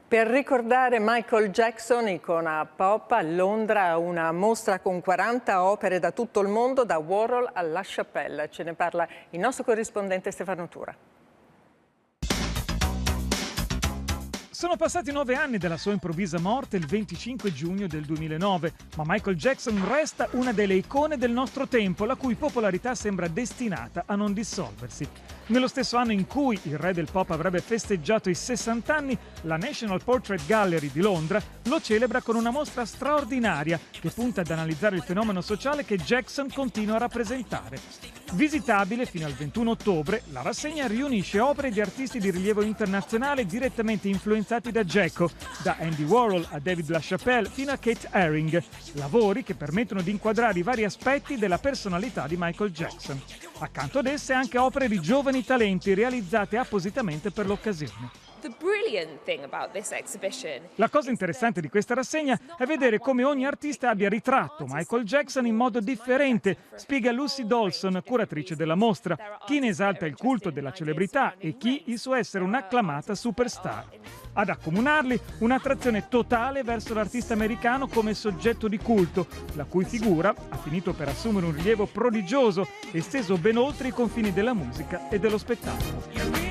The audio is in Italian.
Per ricordare Michael Jackson, icona pop, a Londra una mostra con 40 opere da tutto il mondo, da Warhol a La Chapelle. Ce ne parla il nostro corrispondente Stefano Tura. Sono passati 9 anni dalla sua improvvisa morte il 25 giugno del 2009, ma Michael Jackson resta una delle icone del nostro tempo, la cui popolarità sembra destinata a non dissolversi. Nello stesso anno in cui il re del pop avrebbe festeggiato i 60 anni, la National Portrait Gallery di Londra lo celebra con una mostra straordinaria che punta ad analizzare il fenomeno sociale che Jackson continua a rappresentare. Visitabile fino al 21 ottobre, la rassegna riunisce opere di artisti di rilievo internazionale direttamente influenzati da Jacko, da Andy Warhol a David LaChapelle fino a Kate Haring, lavori che permettono di inquadrare i vari aspetti della personalità di Michael Jackson. Accanto ad esse anche opere di giovani talenti realizzate appositamente per l'occasione. La cosa interessante di questa rassegna è vedere come ogni artista abbia ritratto Michael Jackson in modo differente, spiega Lucy Dawson, curatrice della mostra, chi ne esalta il culto della celebrità e chi il suo essere un'acclamata superstar. Ad accomunarli un'attrazione totale verso l'artista americano come soggetto di culto, la cui figura ha finito per assumere un rilievo prodigioso, esteso ben oltre i confini della musica e dello spettacolo.